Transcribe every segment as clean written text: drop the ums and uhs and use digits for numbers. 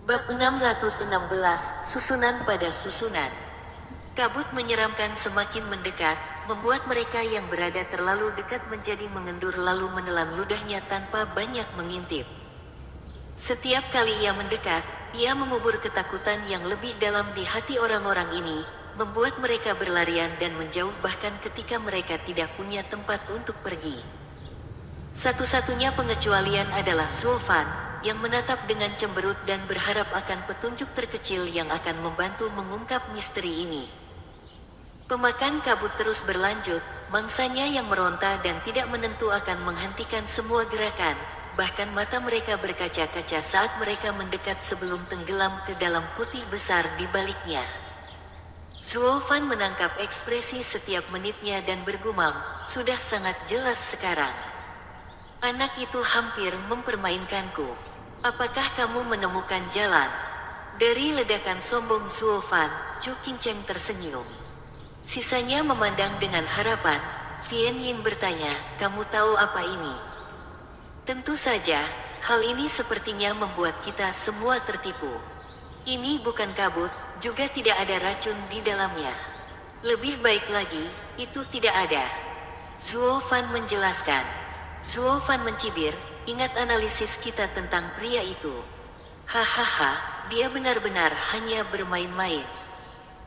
Bab 616, Susunan pada Susunan. Kabut menyeramkan semakin mendekat, membuat mereka yang berada terlalu dekat menjadi mengendur lalu menelan ludahnya tanpa banyak mengintip. Setiap kali ia mendekat, ia mengubur ketakutan yang lebih dalam di hati orang-orang ini, membuat mereka berlarian dan menjauh bahkan ketika mereka tidak punya tempat untuk pergi. Satu-satunya pengecualian adalah Zulfan, yang menatap dengan cemberut dan berharap akan petunjuk terkecil yang akan membantu mengungkap misteri ini. Pemakan kabut terus berlanjut, mangsanya yang meronta dan tidak menentu akan menghentikan semua gerakan, bahkan mata mereka berkaca-kaca saat mereka mendekat sebelum tenggelam ke dalam putih besar di baliknya. Zulfan menangkap ekspresi setiap menitnya dan bergumam, sudah sangat jelas sekarang. Anak itu hampir mempermainkanku. Apakah kamu menemukan jalan? Dari ledakan sombong Zulfan, Chu Qingcheng tersenyum. Sisanya memandang dengan harapan. Vian Yin bertanya, kamu tahu apa ini? Tentu saja, hal ini sepertinya membuat kita semua tertipu. Ini bukan kabut, juga tidak ada racun di dalamnya. Lebih baik lagi, itu tidak ada. Zulfan menjelaskan. Zulfan mencibir, ingat analisis kita tentang pria itu. Hahaha, dia benar-benar hanya bermain-main.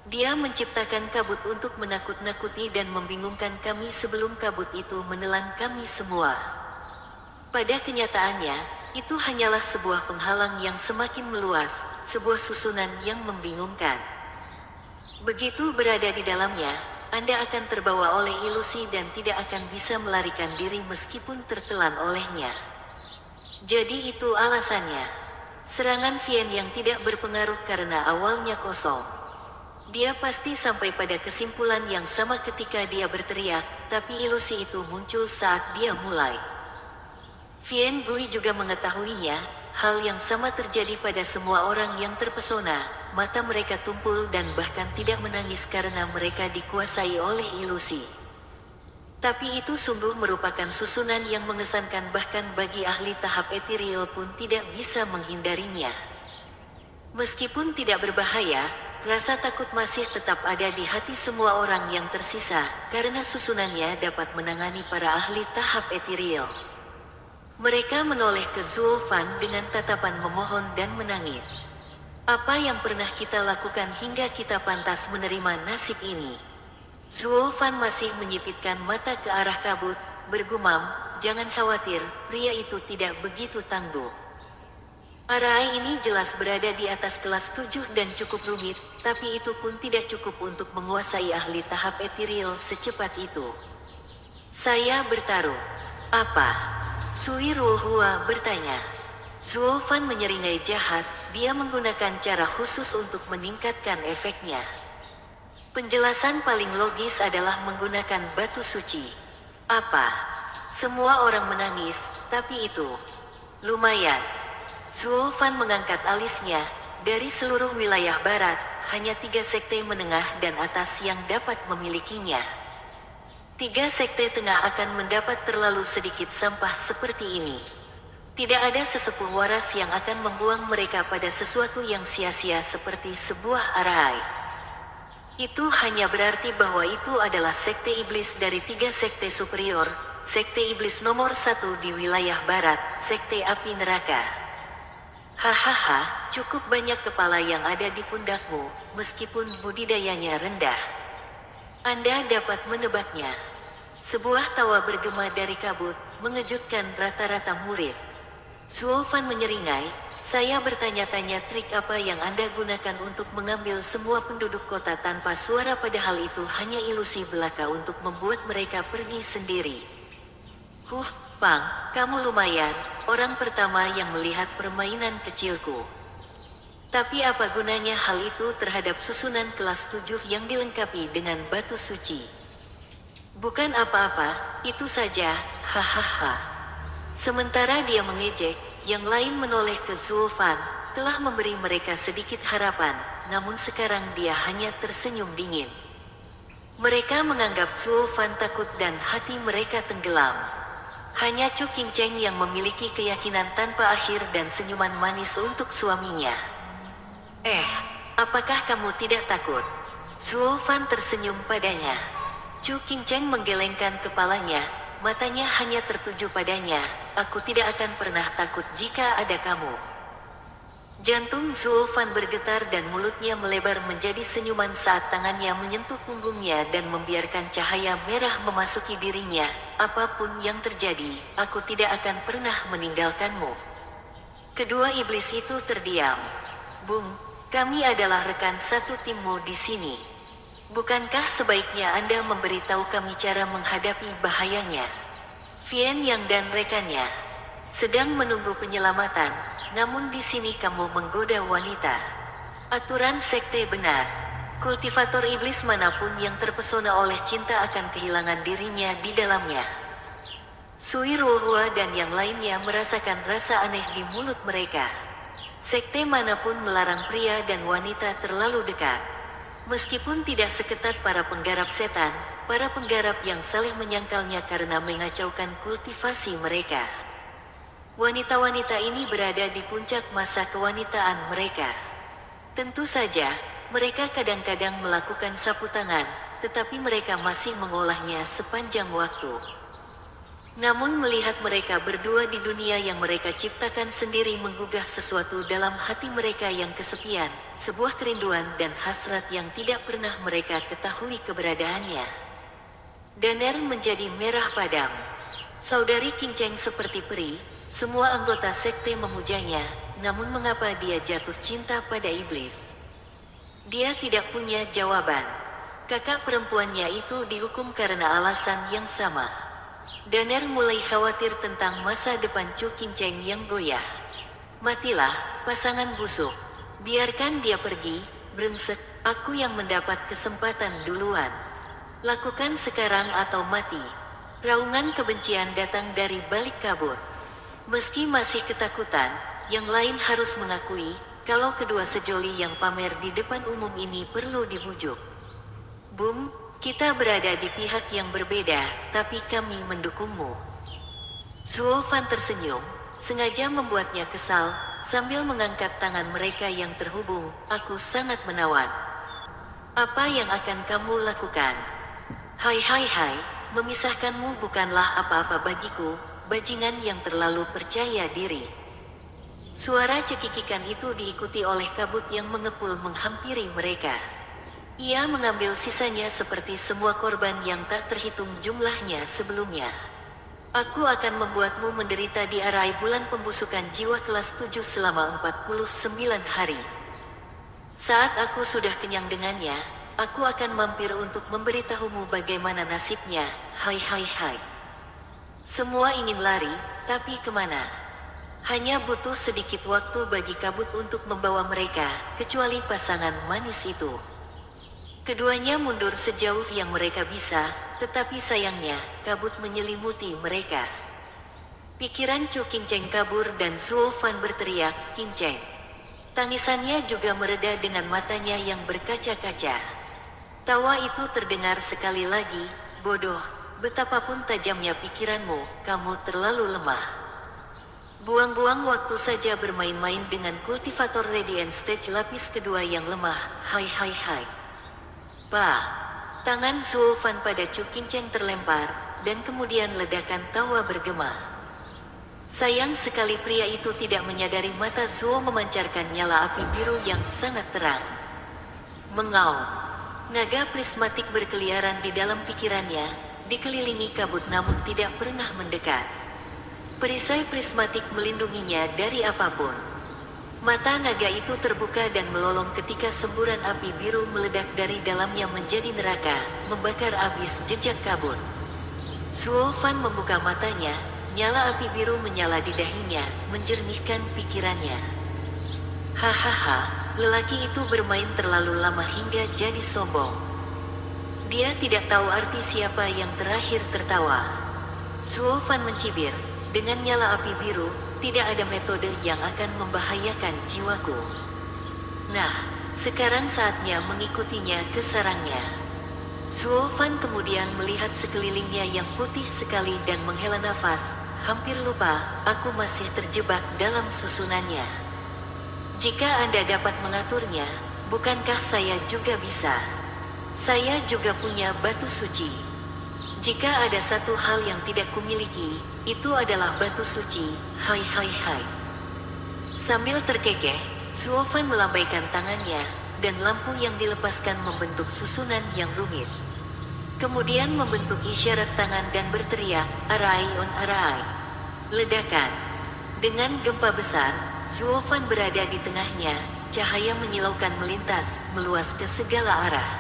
Dia menciptakan kabut untuk menakut-nakuti dan membingungkan kami sebelum kabut itu menelan kami semua. Pada kenyataannya, itu hanyalah sebuah penghalang yang semakin meluas, sebuah susunan yang membingungkan. Begitu berada di dalamnya, Anda akan terbawa oleh ilusi dan tidak akan bisa melarikan diri meskipun tertelan olehnya. Jadi itu alasannya. Serangan Vian yang tidak berpengaruh karena awalnya kosong. Dia pasti sampai pada kesimpulan yang sama ketika dia berteriak, tapi ilusi itu muncul saat dia mulai. Vian Gui juga mengetahuinya, hal yang sama terjadi pada semua orang yang terpesona, mata mereka tumpul dan bahkan tidak menangis karena mereka dikuasai oleh ilusi. Tapi itu sungguh merupakan susunan yang mengesankan bahkan bagi ahli tahap ethereal pun tidak bisa menghindarinya. Meskipun tidak berbahaya, rasa takut masih tetap ada di hati semua orang yang tersisa, karena susunannya dapat menangani para ahli tahap ethereal. Mereka menoleh ke Zulfan dengan tatapan memohon dan menangis. Apa yang pernah kita lakukan hingga kita pantas menerima nasib ini? Zulfan masih menyipitkan mata ke arah kabut, bergumam, jangan khawatir, pria itu tidak begitu tangguh. Arai ini jelas berada di atas kelas 7 dan cukup rumit, tapi itu pun tidak cukup untuk menguasai ahli tahap ethereal secepat itu. Saya bertaruh. Apa? Sui Ruohua bertanya. Zulfan menyeringai jahat, dia menggunakan cara khusus untuk meningkatkan efeknya. Penjelasan paling logis adalah menggunakan batu suci. Apa? Semua orang menangis, tapi itu lumayan. Zulfan mengangkat alisnya. Dari seluruh wilayah barat, hanya 3 sekte menengah dan atas yang dapat memilikinya. 3 sekte tengah akan mendapat terlalu sedikit sampah seperti ini. Tidak ada sesepuh waras yang akan membuang mereka pada sesuatu yang sia-sia seperti sebuah arai. Itu hanya berarti bahwa itu adalah sekte iblis dari 3 sekte superior, sekte iblis nomor 1 di wilayah barat, sekte api neraka. Hahaha, cukup banyak kepala yang ada di pundakmu, meskipun budidayanya rendah. Anda dapat menebaknya. Sebuah tawa bergema dari kabut, mengejutkan rata-rata murid. Zulfan menyeringai, saya bertanya-tanya trik apa yang Anda gunakan untuk mengambil semua penduduk kota tanpa suara, padahal itu hanya ilusi belaka untuk membuat mereka pergi sendiri. Pang, kamu lumayan, orang pertama yang melihat permainan kecilku. Tapi apa gunanya hal itu terhadap susunan kelas 7 yang dilengkapi dengan batu suci? Bukan apa-apa, itu saja, hahaha. Sementara dia mengejek, yang lain menoleh ke Zulfan, telah memberi mereka sedikit harapan, namun sekarang dia hanya tersenyum dingin. Mereka menganggap Zulfan takut dan hati mereka tenggelam. Hanya Chu Qingcheng yang memiliki keyakinan tanpa akhir dan senyuman manis untuk suaminya. Apakah kamu tidak takut? Zuo Fan tersenyum padanya. Chu Qingcheng menggelengkan kepalanya, matanya hanya tertuju padanya. Aku tidak akan pernah takut jika ada kamu. Jantung Zuo Fan bergetar dan mulutnya melebar menjadi senyuman saat tangannya menyentuh punggungnya dan membiarkan cahaya merah memasuki dirinya. Apapun yang terjadi, aku tidak akan pernah meninggalkanmu. Kedua iblis itu terdiam. Bung, kami adalah rekan satu timmu di sini. Bukankah sebaiknya Anda memberitahu kami cara menghadapi bahayanya? Vian Yang dan rekannya sedang menunggu penyelamatan, namun di sini kamu menggoda wanita. Aturan sekte benar. Kultivator iblis manapun yang terpesona oleh cinta akan kehilangan dirinya di dalamnya. Sui Ruohua dan yang lainnya merasakan rasa aneh di mulut mereka. Sekte manapun melarang pria dan wanita terlalu dekat. Meskipun tidak seketat para penggarap setan, para penggarap yang saling menyangkalnya karena mengacaukan kultivasi mereka. Wanita-wanita ini berada di puncak masa kewanitaan mereka. Tentu saja, mereka kadang-kadang melakukan sapu tangan, tetapi mereka masih mengolahnya sepanjang waktu. Namun melihat mereka berdua di dunia yang mereka ciptakan sendiri menggugah sesuatu dalam hati mereka yang kesepian, sebuah kerinduan dan hasrat yang tidak pernah mereka ketahui keberadaannya. Daner menjadi merah padam. Saudari Qingcheng seperti peri, semua anggota sekte memujanya, namun mengapa dia jatuh cinta pada iblis? Dia tidak punya jawaban. Kakak perempuannya itu dihukum karena alasan yang sama. Daner mulai khawatir tentang masa depan Chu Qingcheng yang goyah. Matilah, pasangan busuk. Biarkan dia pergi, brengsek, aku yang mendapat kesempatan duluan. Lakukan sekarang atau mati. Raungan kebencian datang dari balik kabut. Meski masih ketakutan, yang lain harus mengakui, kalau kedua sejoli yang pamer di depan umum ini perlu dibujuk. Bum, kita berada di pihak yang berbeda, tapi kami mendukungmu. Zuo Fan tersenyum, sengaja membuatnya kesal, sambil mengangkat tangan mereka yang terhubung. Aku sangat menawan. Apa yang akan kamu lakukan? Hai, memisahkanmu bukanlah apa-apa bagiku, bajingan yang terlalu percaya diri. Suara cekikikan itu diikuti oleh kabut yang mengepul menghampiri mereka. Ia mengambil sisanya seperti semua korban yang tak terhitung jumlahnya sebelumnya. Aku akan membuatmu menderita di arai bulan pembusukan jiwa kelas 7 selama 49 hari. Saat aku sudah kenyang dengannya, aku akan mampir untuk memberitahumu bagaimana nasibnya. Hai. Semua ingin lari, tapi kemana? Hanya butuh sedikit waktu bagi kabut untuk membawa mereka, kecuali pasangan manis itu. Keduanya mundur sejauh yang mereka bisa, tetapi sayangnya, kabut menyelimuti mereka. Pikiran Chu Qingcheng kabur dan Zuo Fan berteriak, Qingcheng. Tangisannya juga mereda dengan matanya yang berkaca-kaca. Tawa itu terdengar sekali lagi, bodoh. Betapapun tajamnya pikiranmu, kamu terlalu lemah. Buang-buang waktu saja bermain-main dengan kultivator Radiant Stage lapis kedua yang lemah. Hai. Tangan Zuo Fan pada Chu Qingcheng terlempar, dan kemudian ledakan tawa bergema. Sayang sekali pria itu tidak menyadari mata Zuo memancarkan nyala api biru yang sangat terang. Mengaum. Naga prismatik berkeliaran di dalam pikirannya, dikelilingi kabut namun tidak pernah mendekat. Perisai prismatik melindunginya dari apapun. Mata naga itu terbuka dan melolong ketika semburan api biru meledak dari dalamnya menjadi neraka, membakar habis jejak kabut. Zuo Fan membuka matanya, nyala api biru menyala di dahinya, menjernihkan pikirannya. Hahaha, lelaki itu bermain terlalu lama hingga jadi sombong. Dia tidak tahu arti siapa yang terakhir tertawa. Zuo Fan mencibir, dengan nyala api biru, tidak ada metode yang akan membahayakan jiwaku. Nah, sekarang saatnya mengikutinya ke sarangnya. Zuo Fan kemudian melihat sekelilingnya yang putih sekali dan menghela nafas, hampir lupa, aku masih terjebak dalam susunannya. Jika Anda dapat mengaturnya, bukankah saya juga bisa? Saya juga punya batu suci. Jika ada satu hal yang tidak kumiliki, itu adalah batu suci. Hai hai hai. Sambil terkekeh, Suofan melambaikan tangannya, dan lampu yang dilepaskan membentuk susunan yang rumit. Kemudian membentuk isyarat tangan dan berteriak, "Arai on arai." Ledakan. Dengan gempa besar, Suofan berada di tengahnya, cahaya menyilaukan melintas, meluas ke segala arah.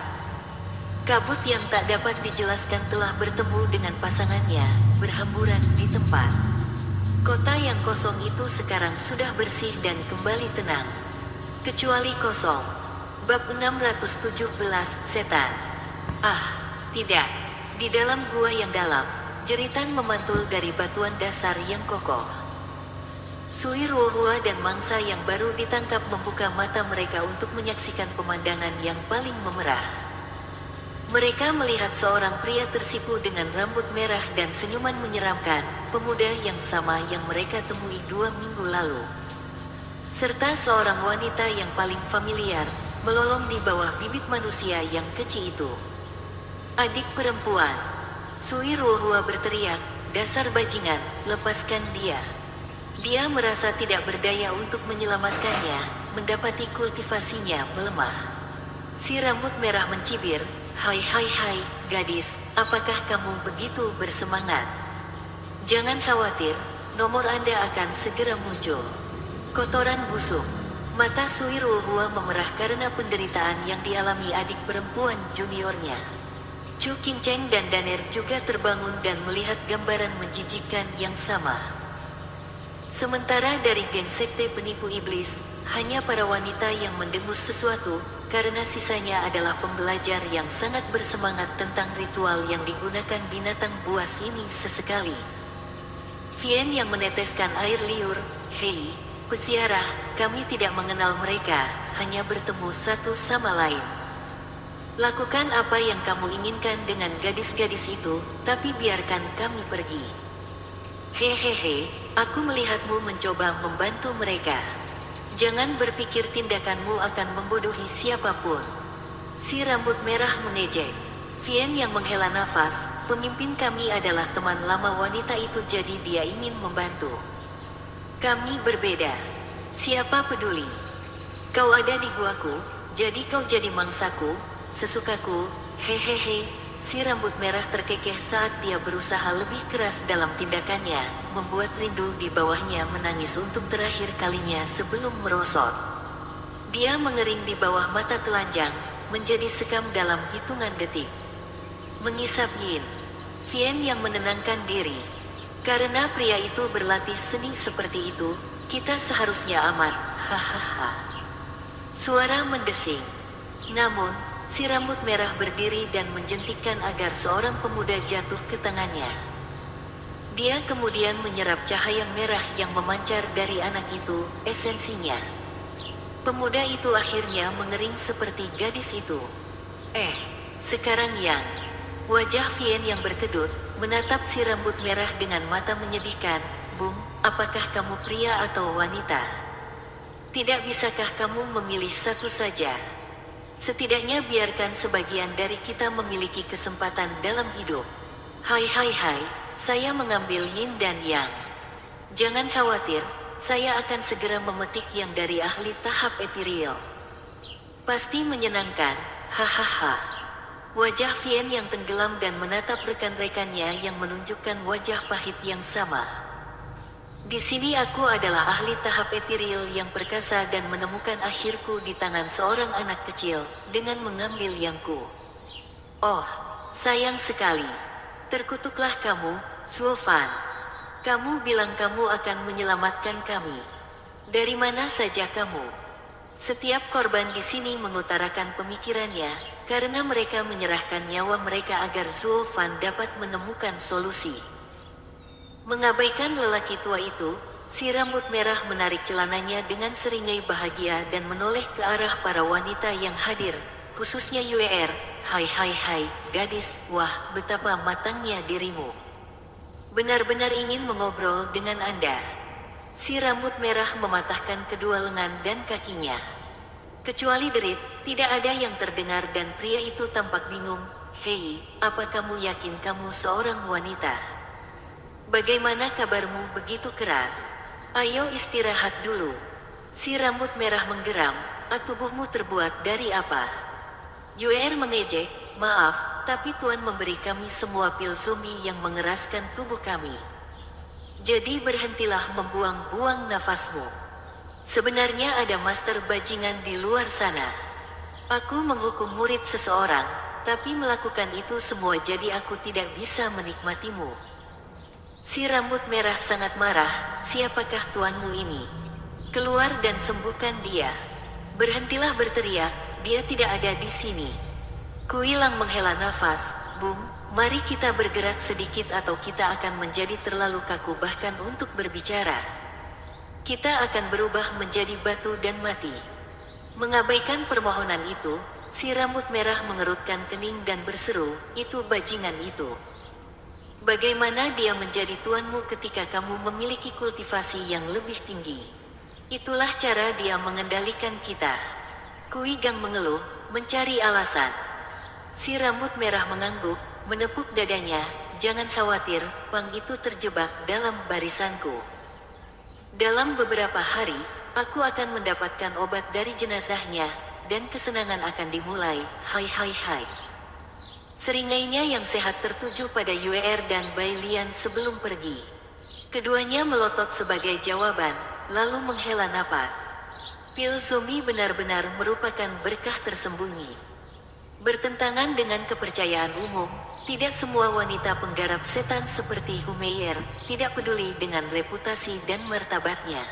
Kabut yang tak dapat dijelaskan telah bertemu dengan pasangannya, berhamburan di tempat. Kota yang kosong itu sekarang sudah bersih dan kembali tenang. Kecuali kosong. Bab 617 Setan. Ah, tidak. Di dalam gua yang dalam, jeritan memantul dari batuan dasar yang kokoh. Sui Ruohua dan mangsa yang baru ditangkap membuka mata mereka untuk menyaksikan pemandangan yang paling memerah. Mereka melihat seorang pria tersipu dengan rambut merah dan senyuman menyeramkan, pemuda yang sama yang mereka temui 2 minggu lalu. Serta seorang wanita yang paling familiar, melolong di bawah bibit manusia yang kecil itu. "Adik perempuan!" Sui Ruohua berteriak, "Dasar bajingan, lepaskan dia." Dia merasa tidak berdaya untuk menyelamatkannya, mendapati kultivasinya melemah. Si rambut merah mencibir, "Hai hai hai, gadis, apakah kamu begitu bersemangat? Jangan khawatir, nomor Anda akan segera muncul." Kotoran busuk. Mata Sui Ruohua memerah karena penderitaan yang dialami adik perempuan juniornya. Chu Qingcheng dan Daner juga terbangun dan melihat gambaran menjijikkan yang sama. Sementara dari geng sekte penipu iblis, hanya para wanita yang mendengus sesuatu, karena sisanya adalah pembelajar yang sangat bersemangat tentang ritual yang digunakan binatang buas ini sesekali. Vien yang meneteskan air liur, "Hei, peziarah, kami tidak mengenal mereka, hanya bertemu satu sama lain. Lakukan apa yang kamu inginkan dengan gadis-gadis itu, tapi biarkan kami pergi." "Hehehe, aku melihatmu mencoba membantu mereka. Jangan berpikir tindakanmu akan membodohi siapapun." Si rambut merah mengejek. Vien yang menghela nafas, "Pemimpin kami adalah teman lama wanita itu, jadi dia ingin membantu. Kami berbeda. Siapa peduli? Kau ada di guaku, jadi kau jadi mangsaku, sesukaku." Hehehe. Si rambut merah terkekeh saat dia berusaha lebih keras dalam tindakannya, membuat rindu di bawahnya menangis untuk terakhir kalinya sebelum merosot. Dia mengering di bawah mata telanjang, menjadi sekam dalam hitungan detik. Mengisap Yin. Vien yang menenangkan diri. "Karena pria itu berlatih seni seperti itu, kita seharusnya aman." Hahaha. Suara mendesing. Namun, si rambut merah berdiri dan menjentikkan agar seorang pemuda jatuh ke tangannya. Dia kemudian menyerap cahaya merah yang memancar dari anak itu, esensinya. Pemuda itu akhirnya mengering seperti gadis itu. Sekarang yang..." Wajah Vien yang berkedut, menatap si rambut merah dengan mata menyedihkan. "Bung, apakah kamu pria atau wanita? Tidak bisakah kamu memilih satu saja? Setidaknya biarkan sebagian dari kita memiliki kesempatan dalam hidup." "Hai hai hai, saya mengambil Yin dan Yang. Jangan khawatir, saya akan segera memetik yang dari ahli tahap ethereal. Pasti menyenangkan." Hahaha. Wajah Vien yang tenggelam dan menatap rekan-rekannya yang menunjukkan wajah pahit yang sama. "Di sini aku adalah ahli tahap ethereal yang perkasa dan menemukan akhirku di tangan seorang anak kecil, dengan mengambil Yangku. Oh, sayang sekali. Terkutuklah kamu, Suofan. Kamu bilang kamu akan menyelamatkan kami. Dari mana saja kamu?" Setiap korban di sini mengutarakan pemikirannya, karena mereka menyerahkan nyawa mereka agar Suofan dapat menemukan solusi. Mengabaikan lelaki tua itu, si rambut merah menarik celananya dengan seringai bahagia dan menoleh ke arah para wanita yang hadir, khususnya Yuer. "Hai hai hai, gadis, wah betapa matangnya dirimu. Benar-benar ingin mengobrol dengan Anda." Si rambut merah mematahkan kedua lengan dan kakinya. Kecuali derit, tidak ada yang terdengar dan pria itu tampak bingung. Hei, apa kamu yakin kamu seorang wanita? Bagaimana kabarmu begitu keras? Ayo istirahat dulu. Si rambut merah menggeram, tubuhmu terbuat dari apa? Yuer mengejek, maaf, tapi Tuan memberi kami semua pil zombie yang mengeraskan tubuh kami. Jadi berhentilah membuang-buang nafasmu. Sebenarnya ada master bajingan di luar sana. Aku menghukum murid seseorang, tapi melakukan itu semua jadi aku tidak bisa menikmatimu. Si rambut merah sangat marah, siapakah tuanmu ini? Keluar dan sembuhkan dia. Berhentilah berteriak, dia tidak ada di sini. Kuilang menghela nafas, Bung, mari kita bergerak sedikit atau kita akan menjadi terlalu kaku bahkan untuk berbicara. Kita akan berubah menjadi batu dan mati. Mengabaikan permohonan itu, si rambut merah mengerutkan kening dan berseru, itu bajingan itu. Bagaimana dia menjadi tuanmu ketika kamu memiliki kultivasi yang lebih tinggi? Itulah cara dia mengendalikan kita. Kui Gang mengeluh, mencari alasan. Si rambut merah mengangguk, menepuk dadanya, jangan khawatir, Pang itu terjebak dalam barisanku. Dalam beberapa hari, aku akan mendapatkan obat dari jenazahnya, dan kesenangan akan dimulai, hai hai hai. Seringainya yang sehat tertuju pada Yuer dan Bai Lian sebelum pergi. Keduanya melotot sebagai jawaban, lalu menghela napas. Pil zombie benar-benar merupakan berkah tersembunyi. Bertentangan dengan kepercayaan umum, tidak semua wanita penggarap setan seperti Humeyer tidak peduli dengan reputasi dan martabatnya.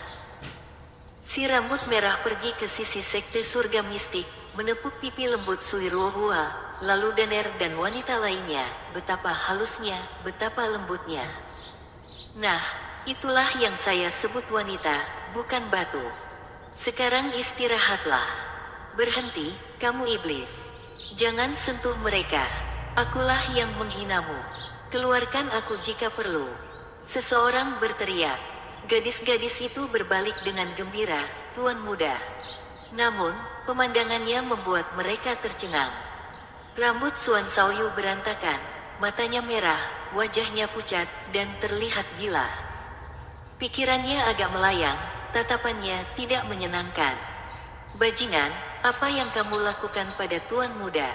Si rambut merah pergi ke sisi sekte surga mistik, menepuk pipi lembut Sui Ruohua, lalu Daner dan wanita lainnya, betapa halusnya, betapa lembutnya. Nah, itulah yang saya sebut wanita, bukan batu. Sekarang istirahatlah. Berhenti, kamu iblis. Jangan sentuh mereka. Akulah yang menghinamu. Keluarkan aku jika perlu. Seseorang berteriak. Gadis-gadis itu berbalik dengan gembira, Tuan Muda. Namun, pemandangannya membuat mereka tercengang. Rambut Suan Xiaoyu berantakan, matanya merah, wajahnya pucat, dan terlihat gila. Pikirannya agak melayang, tatapannya tidak menyenangkan. Bajingan, apa yang kamu lakukan pada Tuan Muda?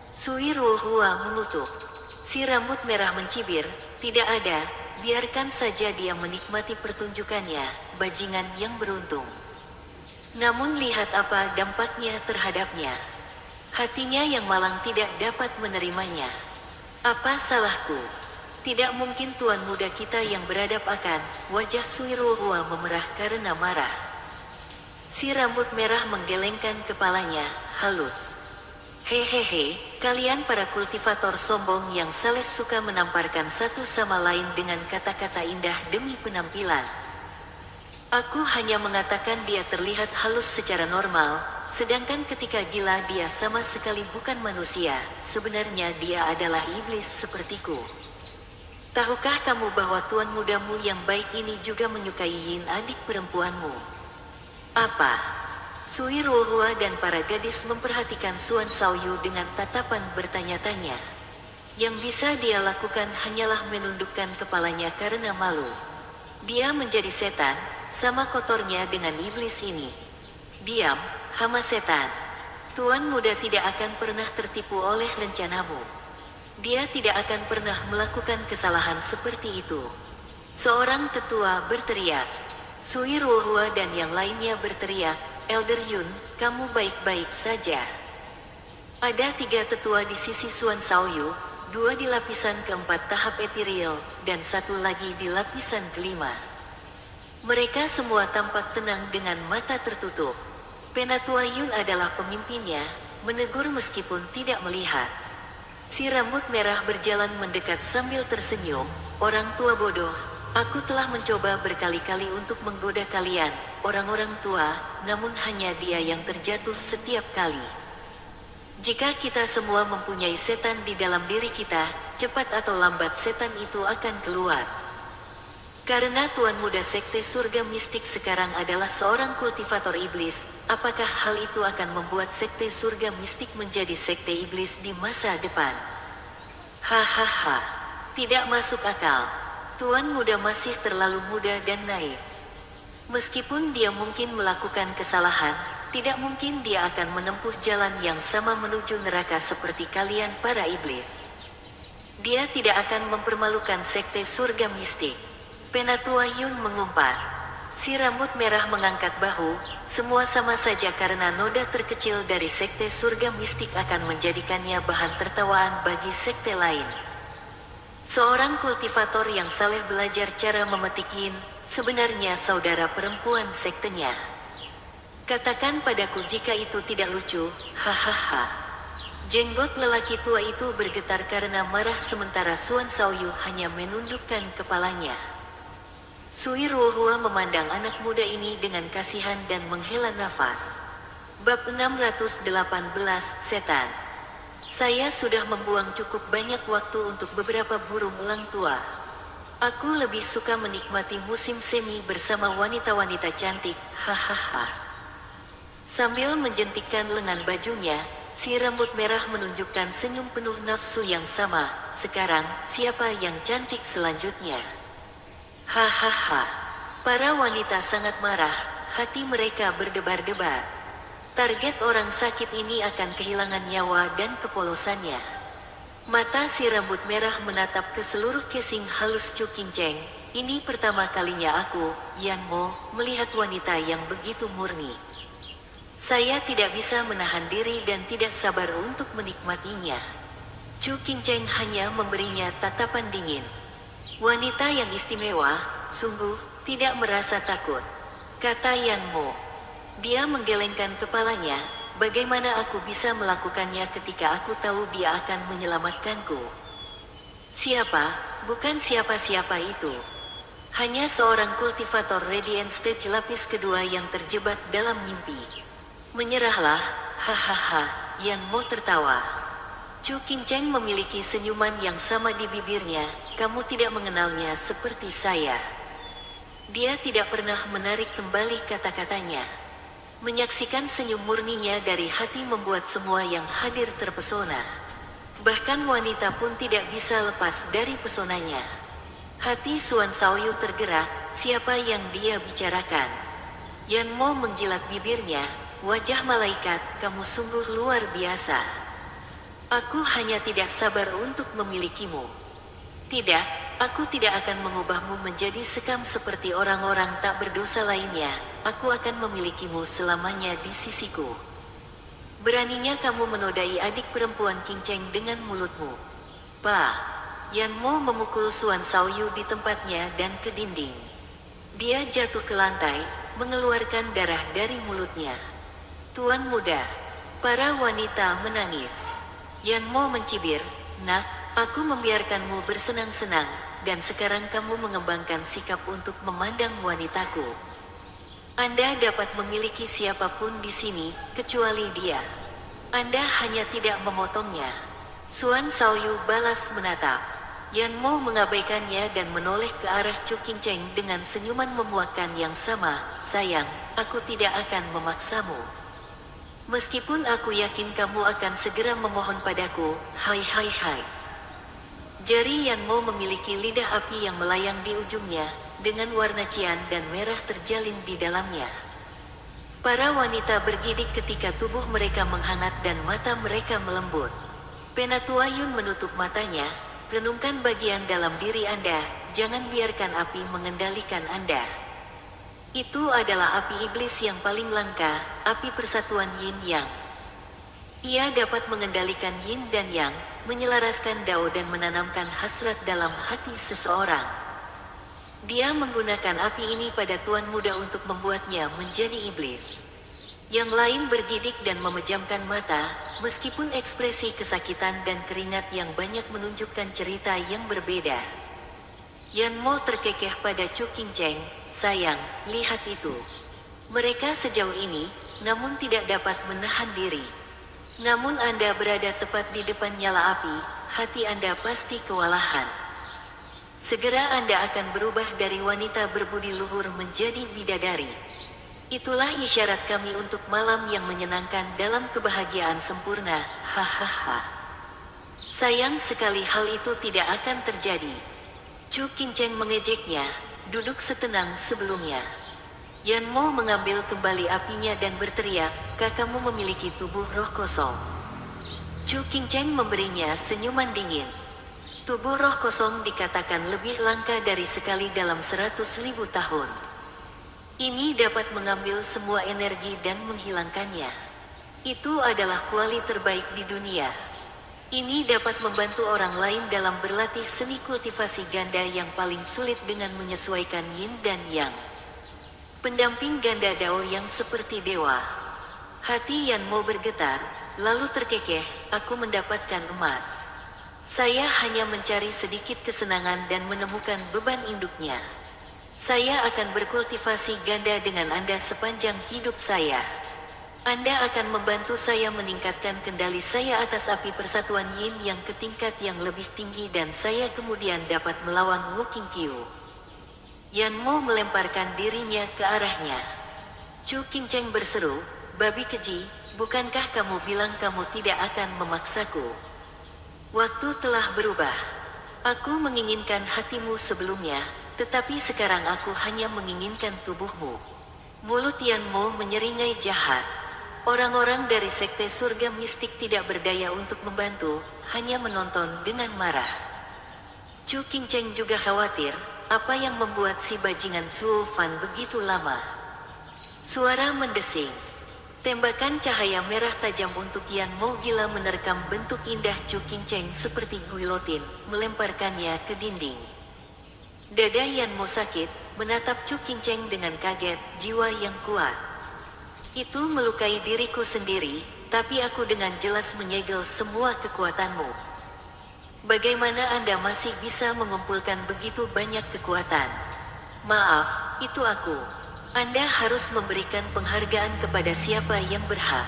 Sui Ruohua mengutuk. Si rambut merah mencibir, tidak ada, biarkan saja dia menikmati pertunjukannya, bajingan yang beruntung. Namun lihat apa dampaknya terhadapnya. Hatinya yang malang tidak dapat menerimanya. Apa salahku? Tidak mungkin Tuan Muda kita yang beradab akan, wajah Sui Ruohua memerah karena marah. Si rambut merah menggelengkan kepalanya, halus. Hehehe, kalian para kultivator sombong yang salah suka menamparkan satu sama lain dengan kata-kata indah demi penampilan. Aku hanya mengatakan dia terlihat halus secara normal, sedangkan ketika gila dia sama sekali bukan manusia, sebenarnya dia adalah iblis sepertiku. Tahukah kamu bahwa tuan mudamu yang baik ini juga menyukai Yin adik perempuanmu? Apa? Sui Ruohua dan para gadis memperhatikan Suan Xiaoyu dengan tatapan bertanya-tanya. Yang bisa dia lakukan hanyalah menundukkan kepalanya karena malu. Dia menjadi setan, sama kotornya dengan iblis ini. Diam, hama setan. Tuan muda tidak akan pernah tertipu oleh rencanamu. Dia tidak akan pernah melakukan kesalahan seperti itu. Seorang tetua berteriak. Sui Ruohua dan yang lainnya berteriak, Elder Yun, kamu baik-baik saja. Ada 3 tetua di sisi Suan Xiaoyu, 2 di lapisan keempat tahap ethereal, dan 1 lagi di lapisan kelima. Mereka semua tampak tenang dengan mata tertutup. Penatua Yun adalah pemimpinnya, menegur meskipun tidak melihat. Si rambut merah berjalan mendekat sambil tersenyum, orang tua bodoh, aku telah mencoba berkali-kali untuk menggoda kalian, orang-orang tua, namun hanya dia yang terjatuh setiap kali. Jika kita semua mempunyai setan di dalam diri kita, cepat atau lambat setan itu akan keluar. Karena Tuan Muda Sekte Surga Mistik sekarang adalah seorang kultivator iblis, apakah hal itu akan membuat Sekte Surga Mistik menjadi Sekte Iblis di masa depan? Hahaha, tidak masuk akal. Tuan Muda masih terlalu muda dan naif. Meskipun dia mungkin melakukan kesalahan, tidak mungkin dia akan menempuh jalan yang sama menuju neraka seperti kalian para iblis. Dia tidak akan mempermalukan Sekte Surga Mistik. Penatua Yun mengumpat. Si rambut merah mengangkat bahu, semua sama saja karena noda terkecil dari Sekte Surga Mistik akan menjadikannya bahan tertawaan bagi sekte lain. Seorang kultivator yang saleh belajar cara memetik yin, sebenarnya saudara perempuan sektenya. Katakan padaku jika itu tidak lucu, hahaha. Jenggot lelaki tua itu bergetar karena marah sementara Suan Shaoyu hanya menundukkan kepalanya. Sui Ruohua memandang anak muda ini dengan kasihan dan menghela nafas. Bab 618 Setan. Saya sudah membuang cukup banyak waktu untuk beberapa burung elang tua. Aku lebih suka menikmati musim semi bersama wanita-wanita cantik, hahaha. Sambil menjentikkan lengan bajunya, si rambut merah menunjukkan senyum penuh nafsu yang sama. Sekarang, siapa yang cantik selanjutnya? Hahaha. Para wanita sangat marah, hati mereka berdebar-debar. Target orang sakit ini akan kehilangan nyawa dan kepolosannya. Mata si rambut merah menatap ke seluruh casing halus Chu Qingcheng. Ini pertama kalinya aku, Yan Mo, melihat wanita yang begitu murni. Saya tidak bisa menahan diri dan tidak sabar untuk menikmatinya. Chu Qingcheng hanya memberinya tatapan dingin. Wanita yang istimewa, sungguh, tidak merasa takut, kata Yan Mo. Dia menggelengkan kepalanya, bagaimana aku bisa melakukannya ketika aku tahu dia akan menyelamatkanku? Siapa? Bukan siapa-siapa itu. Hanya seorang kultivator Radiant Stage lapis kedua yang terjebak dalam mimpi. Menyerahlah, hahaha, Yan Mo tertawa. Chu Qingcheng memiliki senyuman yang sama di bibirnya, kamu tidak mengenalnya seperti saya. Dia tidak pernah menarik kembali kata-katanya. Menyaksikan senyum murninya dari hati membuat semua yang hadir terpesona. Bahkan wanita pun tidak bisa lepas dari pesonanya. Hati Suan Shaoyu tergerak, siapa yang dia bicarakan? Yan Mo menjilat bibirnya, wajah malaikat, kamu sungguh luar biasa. Aku hanya tidak sabar untuk memilikimu. Tidak, aku tidak akan mengubahmu menjadi sekam seperti orang-orang tak berdosa lainnya. Aku akan memilikimu selamanya di sisiku. Beraninya kamu menodai adik perempuan Qingcheng dengan mulutmu. Yan Mo memukul Suan Shaoyu di tempatnya dan ke dinding. Dia jatuh ke lantai, mengeluarkan darah dari mulutnya. Tuan muda, para wanita menangis. Yan Mo mencibir, nak, aku membiarkanmu bersenang-senang, dan sekarang kamu mengembangkan sikap untuk memandang wanitaku. Anda dapat memiliki siapapun di sini, kecuali dia. Anda hanya tidak memotongnya. Suan Shaoyu balas menatap. Yan Mo mengabaikannya dan menoleh ke arah Chu Qingcheng dengan senyuman memuakkan yang sama, sayang, aku tidak akan memaksamu. Meskipun aku yakin kamu akan segera memohon padaku, hai. Jari Yan Mo memiliki lidah api yang melayang di ujungnya, dengan warna cian dan merah terjalin di dalamnya. Para wanita bergidik ketika tubuh mereka menghangat dan mata mereka melembut. Penatua Yun menutup matanya, renungkan bagian dalam diri Anda, jangan biarkan api mengendalikan Anda. Itu adalah api iblis yang paling langka, api persatuan yin yang. Ia dapat mengendalikan yin dan yang, menyelaraskan dao dan menanamkan hasrat dalam hati seseorang. Dia menggunakan api ini pada tuan muda untuk membuatnya menjadi iblis. Yang lain bergidik dan memejamkan mata, meskipun ekspresi kesakitan dan keringat yang banyak menunjukkan cerita yang berbeda. Yan Mo terkekeh pada Chu Qingcheng, sayang, lihat itu. Mereka sejauh ini, namun tidak dapat menahan diri. Namun Anda berada tepat di depan nyala api, hati Anda pasti kewalahan. Segera Anda akan berubah dari wanita berbudi luhur menjadi bidadari. Itulah isyarat kami untuk malam yang menyenangkan dalam kebahagiaan sempurna. Hahaha. Sayang sekali hal itu tidak akan terjadi. Chu Qingcheng mengejeknya, duduk setenang sebelumnya. Yan Mo mengambil kembali apinya dan berteriak, "Kakakmu memiliki tubuh roh kosong." Chu Qingcheng memberinya senyuman dingin. Tubuh roh kosong dikatakan lebih langka dari sekali dalam 100.000 tahun. Ini dapat mengambil semua energi dan menghilangkannya. Itu adalah kualitas terbaik di dunia. Ini dapat membantu orang lain dalam berlatih seni kultivasi ganda yang paling sulit dengan menyesuaikan yin dan yang. Pendamping ganda Dao yang seperti dewa. Hati Yan Mo bergetar, lalu terkekeh, "Aku mendapatkan emas. Saya hanya mencari sedikit kesenangan dan menemukan beban induknya. Saya akan berkultivasi ganda dengan Anda sepanjang hidup saya. Anda akan membantu saya meningkatkan kendali saya atas api persatuan Yin yang ke tingkat yang lebih tinggi dan saya kemudian dapat melawan Wu Qingqiu." Yan Mo melemparkan dirinya ke arahnya. Chu Qingcheng berseru, "Babi keji, bukankah kamu bilang kamu tidak akan memaksaku? Waktu telah berubah. Aku menginginkan hatimu sebelumnya, tetapi sekarang aku hanya menginginkan tubuhmu." Mulut Yan Mo menyeringai jahat. Orang-orang dari sekte surga mistik tidak berdaya untuk membantu, hanya menonton dengan marah. Chu Qingcheng juga khawatir, apa yang membuat si bajingan Suo Fan begitu lama. Suara mendesing. Tembakan cahaya merah tajam untuk Yan Mo gila menerkam bentuk indah Chu Qingcheng seperti guilotin, melemparkannya ke dinding. Dada Yan Mo sakit, menatap Chu Qingcheng dengan kaget, jiwa yang kuat. "Itu melukai diriku sendiri, tapi aku dengan jelas menyegel semua kekuatanmu. Bagaimana Anda masih bisa mengumpulkan begitu banyak kekuatan?" "Maaf, itu aku. Anda harus memberikan penghargaan kepada siapa yang berhak."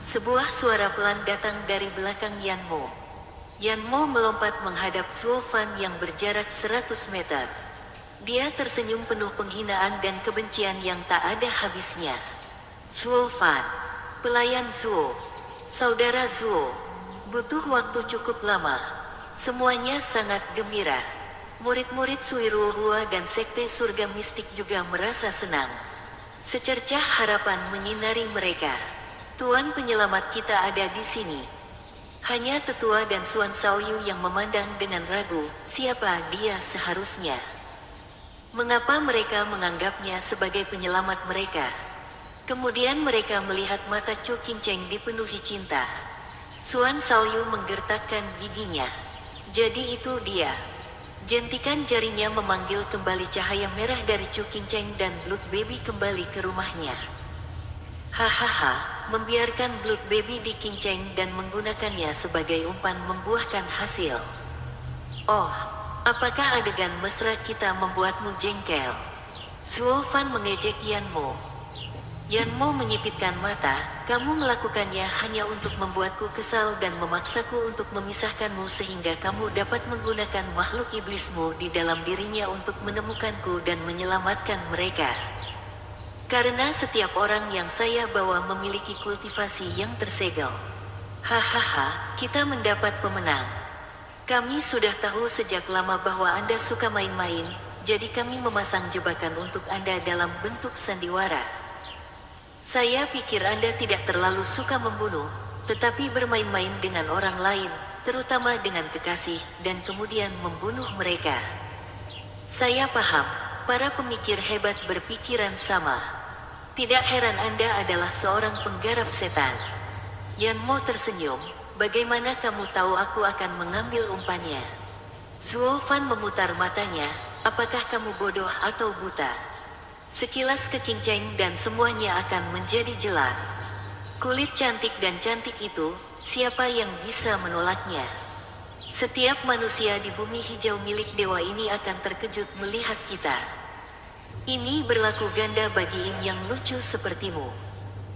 Sebuah suara pelan datang dari belakang Yan Mo. Yan Mo melompat menghadap Suo Fan yang berjarak 100 meter. Dia tersenyum penuh penghinaan dan kebencian yang tak ada habisnya. "Suo Fan, pelayan Zuo, saudara Zuo, butuh waktu cukup lama. Semuanya sangat gembira." Murid-murid Sui Ruohua dan Sekte Surga Mistik juga merasa senang. Secercah harapan menyinari mereka. "Tuan penyelamat kita ada di sini." Hanya Tetua dan Suan Shaoyu yang memandang dengan ragu, siapa dia seharusnya. Mengapa mereka menganggapnya sebagai penyelamat mereka? Kemudian mereka melihat mata Chu Qingcheng dipenuhi cinta. Suan Shaoyu menggertakkan giginya. Jadi itu dia. Jentikan jarinya memanggil kembali cahaya merah dari Chu Qingcheng dan Blood Baby kembali ke rumahnya. Hahaha, membiarkan Blood Baby di Qingcheng dan menggunakannya sebagai umpan membuahkan hasil. "Oh, apakah adegan mesra kita membuatmu jengkel?" Suo Fan mengejek Yan Mo. Yan Mo menyipitkan mata, "Kamu melakukannya hanya untuk membuatku kesal dan memaksaku untuk memisahkanmu sehingga kamu dapat menggunakan makhluk iblismu di dalam dirinya untuk menemukanku dan menyelamatkan mereka. Karena setiap orang yang saya bawa memiliki kultivasi yang tersegel. Hahaha, kita mendapat pemenang. Kami sudah tahu sejak lama bahwa Anda suka main-main, jadi kami memasang jebakan untuk Anda dalam bentuk sandiwara. Saya pikir Anda tidak terlalu suka membunuh, tetapi bermain-main dengan orang lain, terutama dengan kekasih, dan kemudian membunuh mereka. Saya paham, para pemikir hebat berpikiran sama. Tidak heran Anda adalah seorang penggarap setan." Yan Mo tersenyum, "Bagaimana kamu tahu aku akan mengambil umpannya?" Suo Fan memutar matanya, "Apakah kamu bodoh atau buta? Sekilas ke Qingcheng dan semuanya akan menjadi jelas. Kulit cantik dan cantik itu, siapa yang bisa menolaknya? Setiap manusia di bumi hijau milik dewa ini akan terkejut melihat kita. Ini berlaku ganda bagi Im yang lucu sepertimu."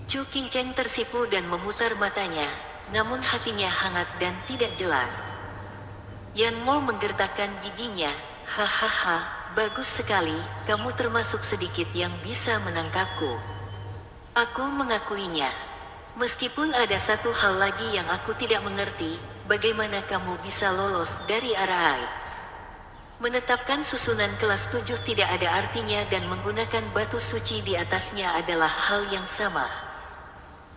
Chu Qingcheng tersipu dan memutar matanya, namun hatinya hangat dan tidak jelas. Yan Mo menggertakkan giginya, Hahaha, bagus sekali, kamu termasuk sedikit yang bisa menangkapku. Aku mengakuinya. Meskipun ada satu hal lagi yang aku tidak mengerti, bagaimana kamu bisa lolos dari Arai? Menetapkan susunan kelas 7 tidak ada artinya dan menggunakan batu suci di atasnya adalah hal yang sama.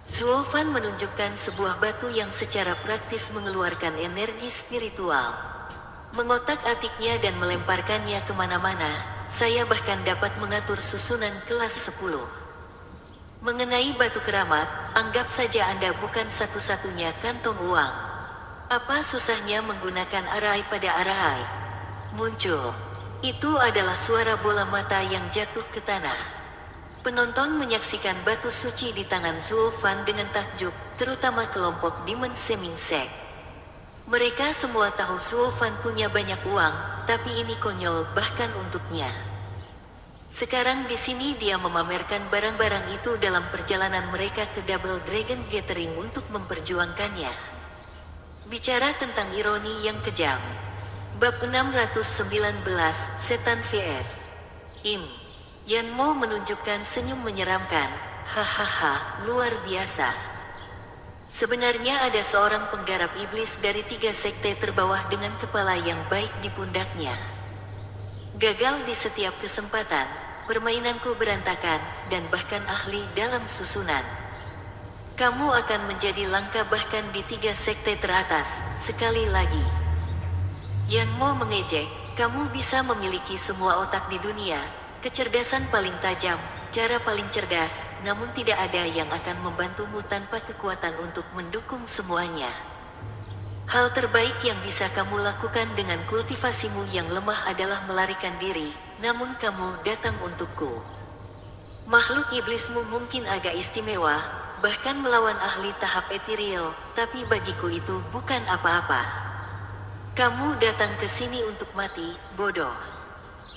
Zuofan menunjukkan sebuah batu yang secara praktis mengeluarkan energi spiritual. Mengotak-atiknya dan melemparkannya kemana-mana, saya bahkan dapat mengatur susunan kelas 10. Mengenai batu keramat, anggap saja Anda bukan satu-satunya kantong uang. Apa susahnya menggunakan arai pada arai? Muncul. Itu adalah suara bola mata yang jatuh ke tanah. Penonton menyaksikan batu suci di tangan Zuofan dengan takjub, terutama kelompok Demon Semingsek. Mereka semua tahu Zuofan punya banyak uang, tapi ini konyol bahkan untuknya. Sekarang di sini dia memamerkan barang-barang itu dalam perjalanan mereka ke Double Dragon Gathering untuk memperjuangkannya. Bicara tentang ironi yang kejam. Bab 619, Setan vs. Im. Yanmo menunjukkan senyum menyeramkan. Hahaha, luar biasa. Sebenarnya ada seorang penggarap iblis dari 3 sekte terbawah dengan kepala yang baik di pundaknya. Gagal di setiap kesempatan, permainanku berantakan, dan bahkan ahli dalam susunan. Kamu akan menjadi langka bahkan di 3 sekte teratas, sekali lagi. Yanmo mengejek, kamu bisa memiliki semua otak di dunia, kecerdasan paling tajam, cara paling cerdas, namun tidak ada yang akan membantumu tanpa kekuatan untuk mendukung semuanya. Hal terbaik yang bisa kamu lakukan dengan kultivasimu yang lemah adalah melarikan diri, namun kamu datang untukku. Makhluk iblismu mungkin agak istimewa, bahkan melawan ahli tahap ethereal, tapi bagiku itu bukan apa-apa. Kamu datang ke sini untuk mati, bodoh.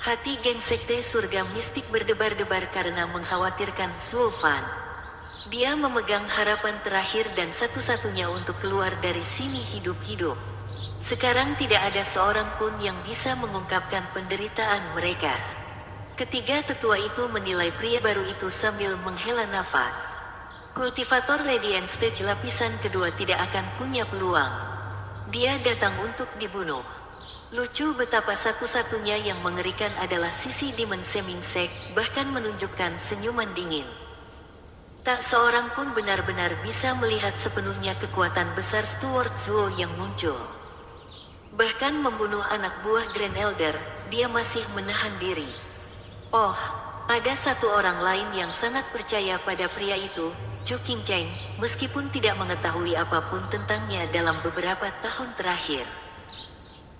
Hati geng sekte surga mistik berdebar-debar karena mengkhawatirkan Zuofan. Dia memegang harapan terakhir dan satu-satunya untuk keluar dari sini hidup-hidup. Sekarang tidak ada seorang pun yang bisa mengungkapkan penderitaan mereka. Ketiga tetua itu menilai pria baru itu sambil menghela nafas. Kultivator Radiant Stage lapisan kedua tidak akan punya peluang. Dia datang untuk dibunuh. Lucu betapa satu-satunya yang mengerikan adalah sisi Demon Semingsek, bahkan menunjukkan senyuman dingin. Tak seorang pun benar-benar bisa melihat sepenuhnya kekuatan besar Steward Zuo yang muncul. Bahkan membunuh anak buah Grand Elder, dia masih menahan diri. Oh, ada satu orang lain yang sangat percaya pada pria itu, Chu Qingcheng, meskipun tidak mengetahui apapun tentangnya dalam beberapa tahun terakhir.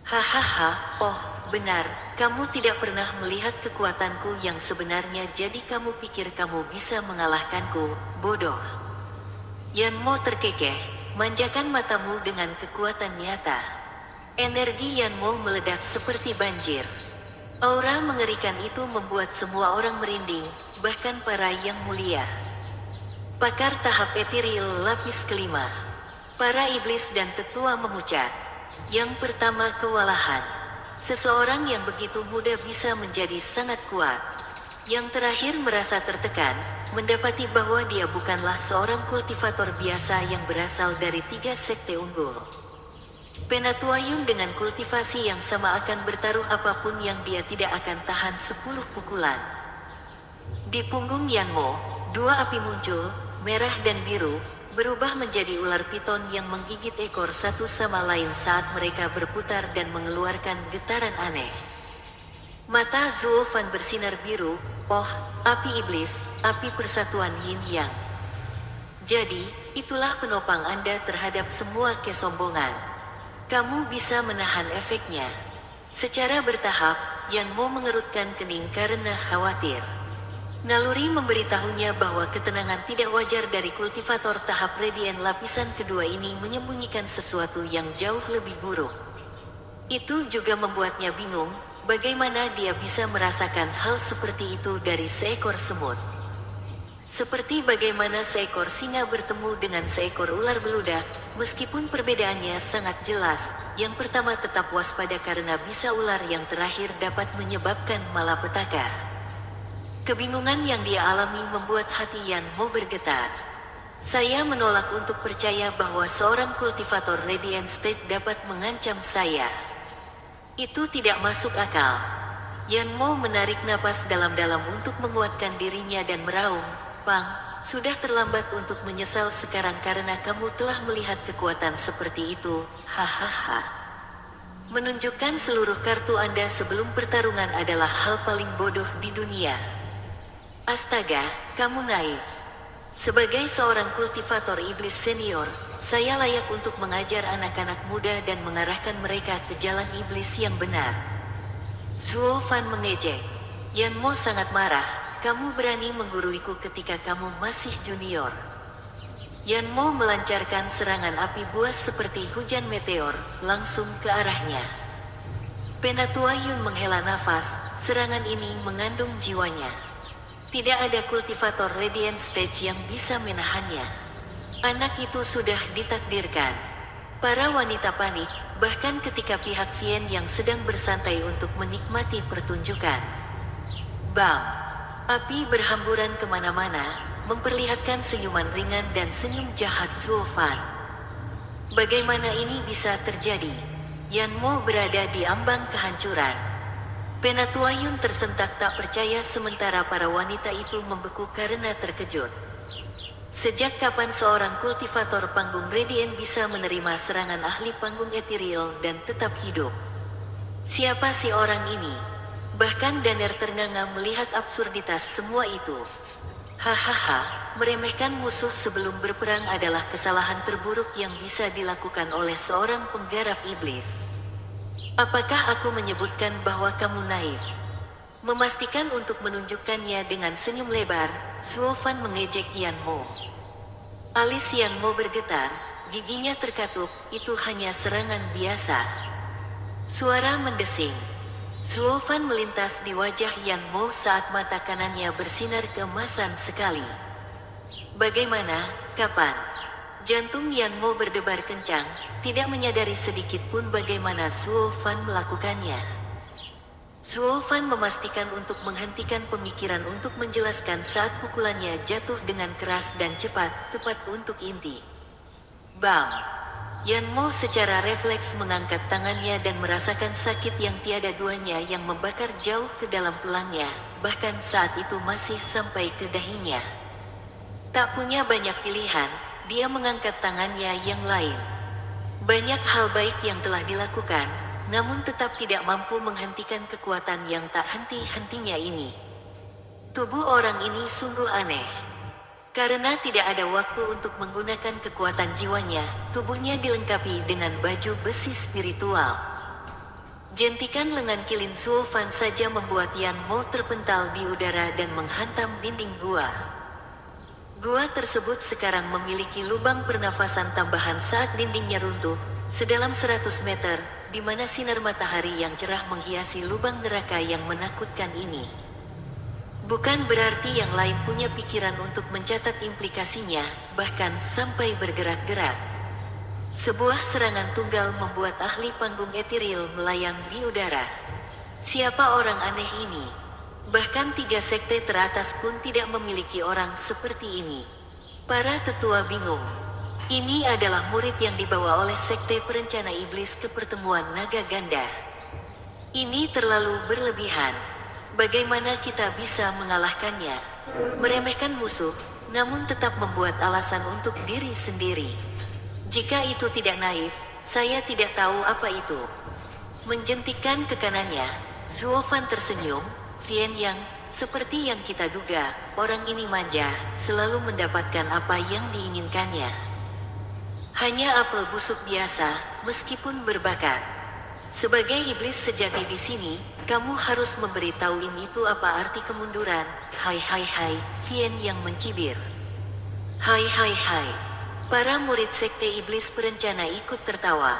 Hahaha, oh, benar, kamu tidak pernah melihat kekuatanku yang sebenarnya jadi kamu pikir kamu bisa mengalahkanku, bodoh. Yanmo terkekeh, manjakan matamu dengan kekuatan nyata. Energi Yanmo meledak seperti banjir. Aura mengerikan itu membuat semua orang merinding, bahkan para yang mulia. Pakar tahap ethereal lapis kelima. Para iblis dan tetua memucat. Yang pertama kewalahan. Seseorang yang begitu muda bisa menjadi sangat kuat. Yang terakhir merasa tertekan, mendapati bahwa dia bukanlah seorang kultivator biasa yang berasal dari 3 sekte unggul. Penatuayun dengan kultivasi yang sama akan bertaruh apapun yang dia tidak akan tahan 10 pukulan. Di punggung Yanmo, 2 api muncul, merah dan biru, berubah menjadi ular piton yang menggigit ekor satu sama lain saat mereka berputar dan mengeluarkan getaran aneh. Mata Zuofan bersinar biru, oh, api iblis, api persatuan Yin Yang. Jadi, itulah penopang Anda terhadap semua kesombongan. Kamu bisa menahan efeknya. Secara bertahap, Yanmo mengerutkan kening karena khawatir. Naluri memberitahunya bahwa ketenangan tidak wajar dari kultivator tahap Radiant lapisan kedua ini menyembunyikan sesuatu yang jauh lebih buruk. Itu juga membuatnya bingung, bagaimana dia bisa merasakan hal seperti itu dari seekor semut. Seperti bagaimana seekor singa bertemu dengan seekor ular beludak, meskipun perbedaannya sangat jelas, yang pertama tetap waspada karena bisa ular yang terakhir dapat menyebabkan malapetaka. Kebingungan yang dia alami membuat hati Yan Mo bergetar. Saya menolak untuk percaya bahwa seorang kultivator Radiant Stage dapat mengancam saya. Itu tidak masuk akal. Yan Mo menarik napas dalam-dalam untuk menguatkan dirinya dan meraung, "Pang, sudah terlambat untuk menyesal sekarang karena kamu telah melihat kekuatan seperti itu, hahaha. Menunjukkan seluruh kartu Anda sebelum pertarungan adalah hal paling bodoh di dunia. Astaga, kamu naif. Sebagai seorang kultivator iblis senior, saya layak untuk mengajar anak-anak muda dan mengarahkan mereka ke jalan iblis yang benar." Zuo Fan mengejek. Yan Mo sangat marah. "Kamu berani mengguruiku ketika kamu masih junior." Yan Mo melancarkan serangan api buas seperti hujan meteor, langsung ke arahnya. Penatua Yun menghela nafas, serangan ini mengandung jiwanya. Tidak ada kultivator Radiant Stage yang bisa menahannya. Anak itu sudah ditakdirkan. Para wanita panik, bahkan ketika pihak Vien yang sedang bersantai untuk menikmati pertunjukan. Bam! Api berhamburan kemana-mana, memperlihatkan senyuman ringan dan senyum jahat Zuo Fan. Bagaimana ini bisa terjadi? Yan Mo berada di ambang kehancuran. Penatua Yun tersentak tak percaya sementara para wanita itu membeku karena terkejut. Sejak kapan seorang kultivator panggung Radiant bisa menerima serangan ahli panggung ethereal dan tetap hidup? Siapa si orang ini? Bahkan Daner ternganga melihat absurditas semua itu. Hahaha, meremehkan musuh sebelum berperang adalah kesalahan terburuk yang bisa dilakukan oleh seorang penggarap iblis. Apakah aku menyebutkan bahwa kamu naif? Memastikan untuk menunjukkannya dengan senyum lebar, Zuo Fan mengejek Yan Mo. Alis Yan Mo bergetar, giginya terkatup, itu hanya serangan biasa. Suara mendesing. Zuo Fan melintas di wajah Yan Mo saat mata kanannya bersinar keemasan sekali. Bagaimana, kapan? Jantung Yan Mo berdebar kencang, tidak menyadari sedikit pun bagaimana Zuo Fan melakukannya. Zuo Fan memastikan untuk menghentikan pemikiran untuk menjelaskan saat pukulannya jatuh dengan keras dan cepat, tepat untuk inti. Bam! Yan Mo secara refleks mengangkat tangannya dan merasakan sakit yang tiada duanya yang membakar jauh ke dalam tulangnya, bahkan saat itu masih sampai ke dahinya. Tak punya banyak pilihan, dia mengangkat tangannya yang lain. Banyak hal baik yang telah dilakukan, namun tetap tidak mampu menghentikan kekuatan yang tak henti-hentinya ini. Tubuh orang ini sungguh aneh. Karena tidak ada waktu untuk menggunakan kekuatan jiwanya, tubuhnya dilengkapi dengan baju besi spiritual. Jentikan lengan kilin Zuo Fan saja membuat Yan Mo terpental di udara dan menghantam dinding gua. Gua tersebut sekarang memiliki lubang pernafasan tambahan saat dindingnya runtuh, sedalam 100 meter, di mana sinar matahari yang cerah menghiasi lubang neraka yang menakutkan ini. Bukan berarti yang lain punya pikiran untuk mencatat implikasinya, bahkan sampai bergerak-gerak. Sebuah serangan tunggal membuat ahli panggung ethereal melayang di udara. Siapa orang aneh ini? Bahkan 3 sekte teratas pun tidak memiliki orang seperti ini. Para tetua bingung. Ini adalah murid yang dibawa oleh sekte perencana iblis ke pertemuan naga ganda. Ini terlalu berlebihan. Bagaimana kita bisa mengalahkannya? Meremehkan musuh, namun tetap membuat alasan untuk diri sendiri. Jika itu tidak naif, saya tidak tahu apa itu. Menjentikkan ke kanannya, Zuo Fan tersenyum. Vien Yang, seperti yang kita duga, orang ini manja, selalu mendapatkan apa yang diinginkannya. Hanya apel busuk biasa, meskipun berbakat. Sebagai iblis sejati di sini, kamu harus memberitahu ini itu apa arti kemunduran. Hai, Vien yang mencibir. Hai. Para murid sekte iblis perencana ikut tertawa.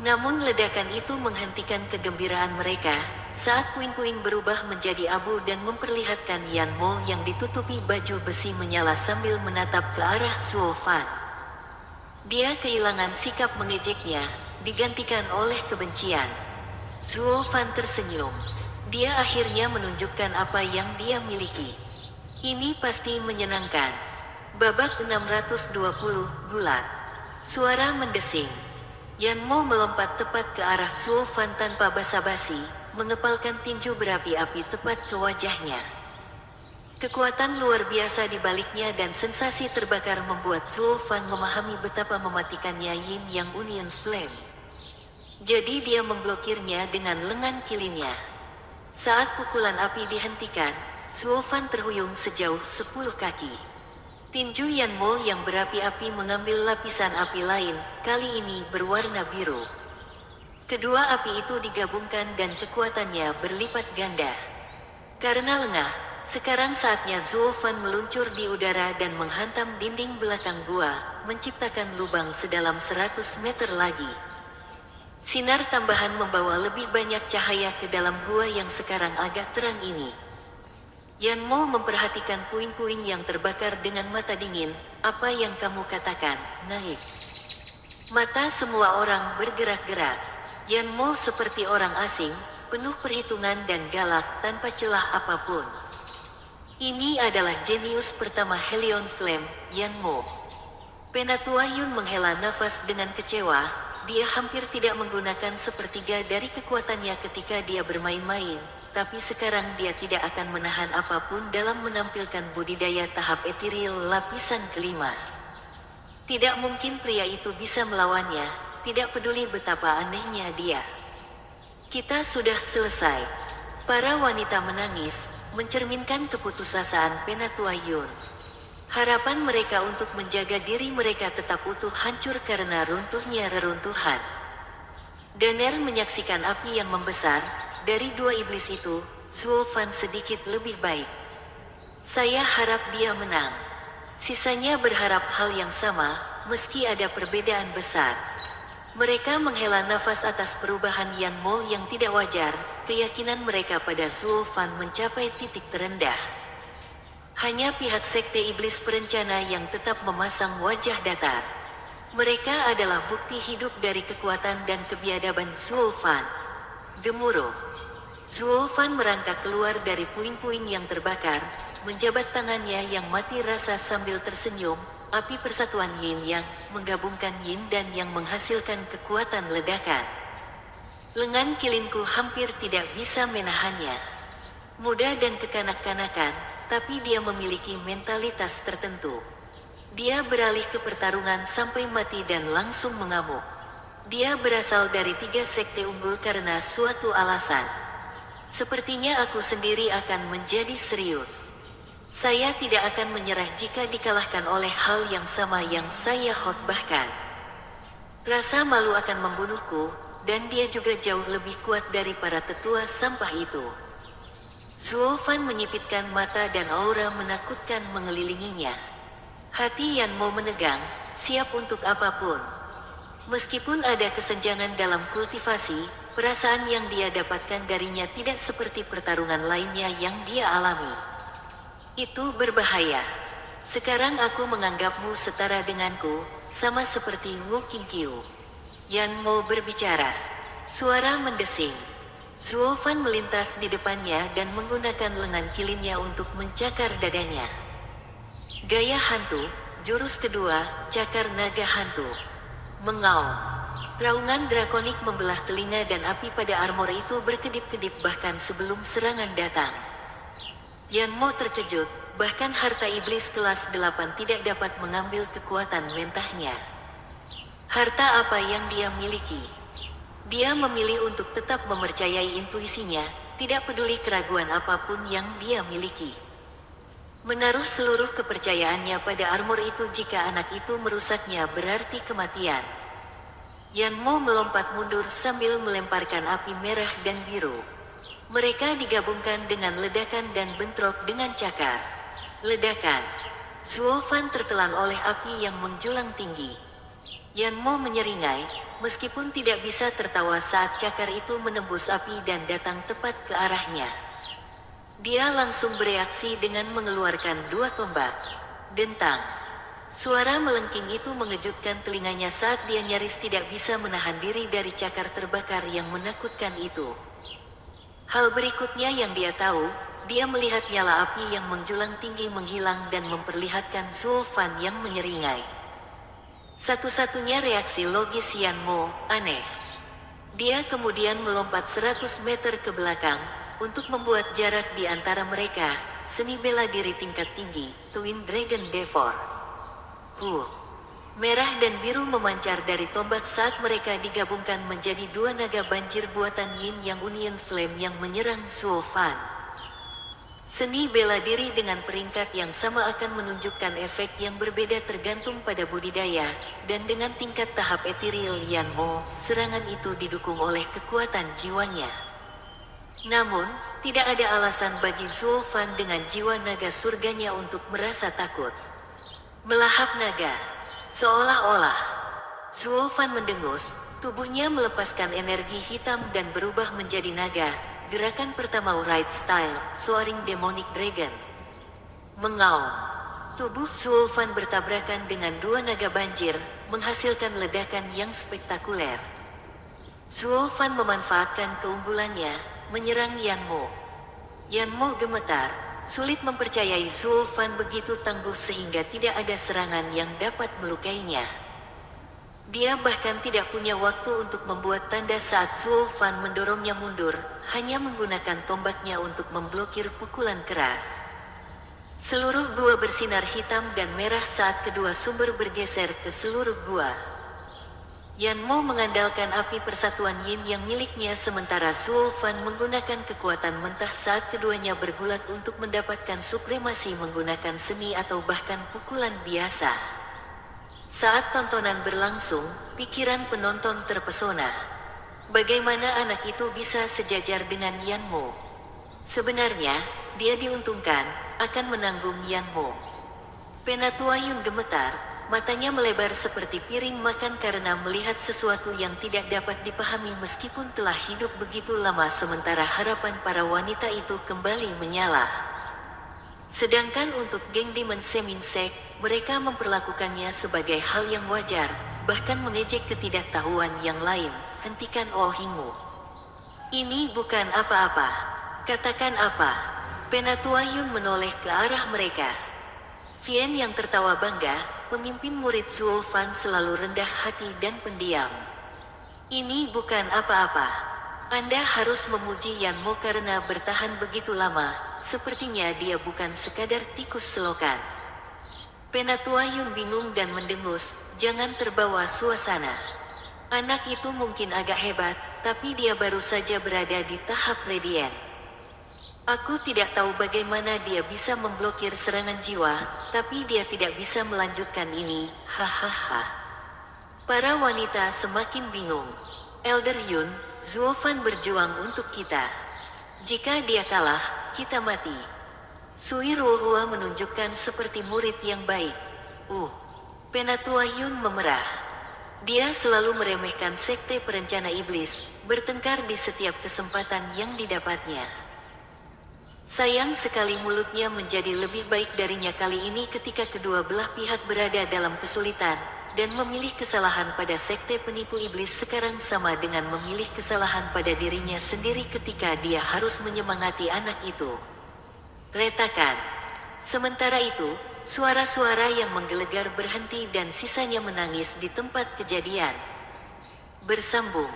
Namun ledakan itu menghentikan kegembiraan mereka. saat puing-puing berubah menjadi abu dan memperlihatkan Yan Mo yang ditutupi baju besi menyala sambil menatap ke arah Zuo Fan. Dia kehilangan sikap mengejeknya, digantikan oleh kebencian. Zuo Fan tersenyum. Dia akhirnya menunjukkan apa yang dia miliki. Ini pasti menyenangkan. Babak 620, gulat. Suara mendesing. Yan Mo melompat tepat ke arah Zuo Fan tanpa basa-basi, mengepalkan tinju berapi-api tepat ke wajahnya. Kekuatan luar biasa di baliknya dan sensasi terbakar membuat Zuo Fan memahami betapa mematikannya Yin Yang Union Flame. Jadi dia memblokirnya dengan lengan kilinnya. Saat pukulan api dihentikan, Zuo Fan terhuyung sejauh 10 kaki. Tinju Yan Mo yang berapi-api mengambil lapisan api lain, kali ini berwarna biru. Kedua api itu digabungkan dan kekuatannya berlipat ganda. Karena lengah, sekarang saatnya Zuo Fan meluncur di udara dan menghantam dinding belakang gua, menciptakan lubang sedalam 100 meter lagi. Sinar tambahan membawa lebih banyak cahaya ke dalam gua yang sekarang agak terang ini. Yan Mo memperhatikan puing-puing yang terbakar dengan mata dingin. Apa yang kamu katakan, naif? Mata semua orang bergerak-gerak. Yan Mo seperti orang asing, penuh perhitungan dan galak tanpa celah apapun. Ini adalah jenius pertama Helion Flame, Yan Mo. Penatua Yun menghela nafas dengan kecewa. Dia hampir tidak menggunakan sepertiga dari kekuatannya ketika dia bermain-main, tapi sekarang dia tidak akan menahan apapun dalam menampilkan budidaya tahap etiril lapisan kelima. Tidak mungkin pria itu bisa melawannya, tidak peduli betapa anehnya dia. Kita sudah selesai. Para wanita menangis, mencerminkan keputusasaan Penatua Yun. Harapan mereka untuk menjaga diri mereka tetap utuh hancur karena runtuhnya reruntuhan. Daner menyaksikan api yang membesar. Dari dua iblis itu, Zuo Fan sedikit lebih baik. Saya harap dia menang. Sisanya berharap hal yang sama, meski ada perbedaan besar. Mereka menghela nafas atas perubahan Yan Mo yang tidak wajar. Keyakinan mereka pada Zuo Fan mencapai titik terendah. Hanya pihak sekte iblis perencana yang tetap memasang wajah datar. Mereka adalah bukti hidup dari kekuatan dan kebiadaban Zuo Fan. Gemuruh. Zuo Fan merangkak keluar dari puing-puing yang terbakar, menjabat tangannya yang mati rasa sambil tersenyum. Api persatuan Yin Yang menggabungkan Yin dan Yang menghasilkan kekuatan ledakan. Lengan kilinku hampir tidak bisa menahannya. Muda dan kekanak-kanakan, tapi dia memiliki mentalitas tertentu. Dia beralih ke pertarungan sampai mati dan langsung mengamuk. Dia berasal dari 3 sekte unggul karena suatu alasan. Sepertinya aku sendiri akan menjadi serius. Saya tidak akan menyerah jika dikalahkan oleh hal yang sama yang saya khotbahkan. Rasa malu akan membunuhku, dan dia juga jauh lebih kuat dari para tetua sampah itu. Zuo Fan menyipitkan mata dan aura menakutkan mengelilinginya. Hati Yan Mo menegang, siap untuk apapun. Meskipun ada kesenjangan dalam kultivasi, perasaan yang dia dapatkan darinya tidak seperti pertarungan lainnya yang dia alami. Itu berbahaya. Sekarang aku menganggapmu setara denganku, sama seperti Wu Qingqiu. Yan Mo berbicara. Suara mendesing. Zuo Fan melintas di depannya dan menggunakan lengan kilinnya untuk mencakar dadanya. Gaya hantu, jurus kedua, cakar naga hantu. Mengaum. Raungan drakonik membelah telinga dan api pada armor itu berkedip-kedip bahkan sebelum serangan datang. Yan Mo terkejut, bahkan harta iblis kelas 8 tidak dapat mengambil kekuatan mentahnya. Harta apa yang dia miliki? Dia memilih untuk tetap mempercayai intuisinya, tidak peduli keraguan apapun yang dia miliki. Menaruh seluruh kepercayaannya pada armor itu jika anak itu merusaknya berarti kematian. Yan Mo melompat mundur sambil melemparkan api merah dan biru. Mereka digabungkan dengan ledakan dan bentrok dengan cakar. Ledakan. Zuo Fan tertelan oleh api yang menjulang tinggi. Yanmo menyeringai, meskipun tidak bisa tertawa saat cakar itu menembus api dan datang tepat ke arahnya. Dia langsung bereaksi dengan mengeluarkan dua tombak. Dentang. Suara melengking itu mengejutkan telinganya saat dia nyaris tidak bisa menahan diri dari cakar terbakar yang menakutkan itu. Hal berikutnya yang dia tahu, dia melihat nyala api yang menjulang tinggi menghilang dan memperlihatkan Zuo Fan yang menyeringai. Satu-satunya reaksi logis Yanmo, aneh. Dia kemudian melompat 100 meter ke belakang, untuk membuat jarak di antara mereka, seni bela diri tingkat tinggi, Twin Dragon Devor. Merah dan biru memancar dari tombak saat mereka digabungkan menjadi dua naga banjir buatan Yin Yang Union Flame yang menyerang Zuo Fan. Seni bela diri dengan peringkat yang sama akan menunjukkan efek yang berbeda tergantung pada budidaya, dan dengan tingkat tahap ethereal Yanmo, serangan itu didukung oleh kekuatan jiwanya. Namun, tidak ada alasan bagi Zuo Fan dengan jiwa naga surganya untuk merasa takut. Melahap naga. Seolah-olah Zuo Fan mendengus, tubuhnya melepaskan energi hitam dan berubah menjadi naga. Gerakan pertama Right Style, Soaring Demonic Dragon. Mengaum. Tubuh Zuo Fan bertabrakan dengan dua naga banjir, menghasilkan ledakan yang spektakuler. Zuo Fan memanfaatkan keunggulannya, menyerang Yanmo. Yanmo gemetar, sulit mempercayai Zuo Fan begitu tangguh sehingga tidak ada serangan yang dapat melukainya. Dia bahkan tidak punya waktu untuk membuat tanda saat Zuo Fan mendorongnya mundur, hanya menggunakan tombaknya untuk memblokir pukulan keras. Seluruh gua bersinar hitam dan merah saat kedua sumber bergeser ke seluruh gua. Yanmo mengandalkan api persatuan Yin yang miliknya sementara Zuo Fan menggunakan kekuatan mentah saat keduanya bergulat untuk mendapatkan supremasi menggunakan seni atau bahkan pukulan biasa. Saat tontonan berlangsung, pikiran penonton terpesona. Bagaimana anak itu bisa sejajar dengan Yanmo? Sebenarnya, dia diuntungkan, akan menanggung Yanmo. Penatua Yun gemetar, matanya melebar seperti piring makan karena melihat sesuatu yang tidak dapat dipahami meskipun telah hidup begitu lama sementara harapan para wanita itu kembali menyala. Sedangkan untuk geng Demon Seminsek, mereka memperlakukannya sebagai hal yang wajar, bahkan mengejek ketidaktahuan yang lain. Hentikan ohingmu. Ini bukan apa-apa. Katakan apa. Penatua Yun menoleh ke arah mereka. Vien yang tertawa bangga, pemimpin murid Zuo Fan selalu rendah hati dan pendiam. Ini bukan apa-apa. Anda harus memuji Yanmo karena bertahan begitu lama, sepertinya dia bukan sekadar tikus selokan. Penatua Yun bingung dan mendengus, jangan terbawa suasana. Anak itu mungkin agak hebat, tapi dia baru saja berada di tahap radiant. Aku tidak tahu bagaimana dia bisa memblokir serangan jiwa, tapi dia tidak bisa melanjutkan ini, hahaha. Para wanita semakin bingung. Elder Yun, Zuo Fan berjuang untuk kita. Jika dia kalah, kita mati. Sui Ruohua menunjukkan seperti murid yang baik. Penatua Yun memerah. Dia selalu meremehkan sekte perencana iblis, bertengkar di setiap kesempatan yang didapatnya. Sayang sekali mulutnya menjadi lebih baik darinya kali ini ketika kedua belah pihak berada dalam kesulitan, dan memilih kesalahan pada sekte penipu iblis sekarang sama dengan memilih kesalahan pada dirinya sendiri ketika dia harus menyemangati anak itu. Retakan. Sementara itu, suara-suara yang menggelegar berhenti dan sisanya menangis di tempat kejadian. Bersambung.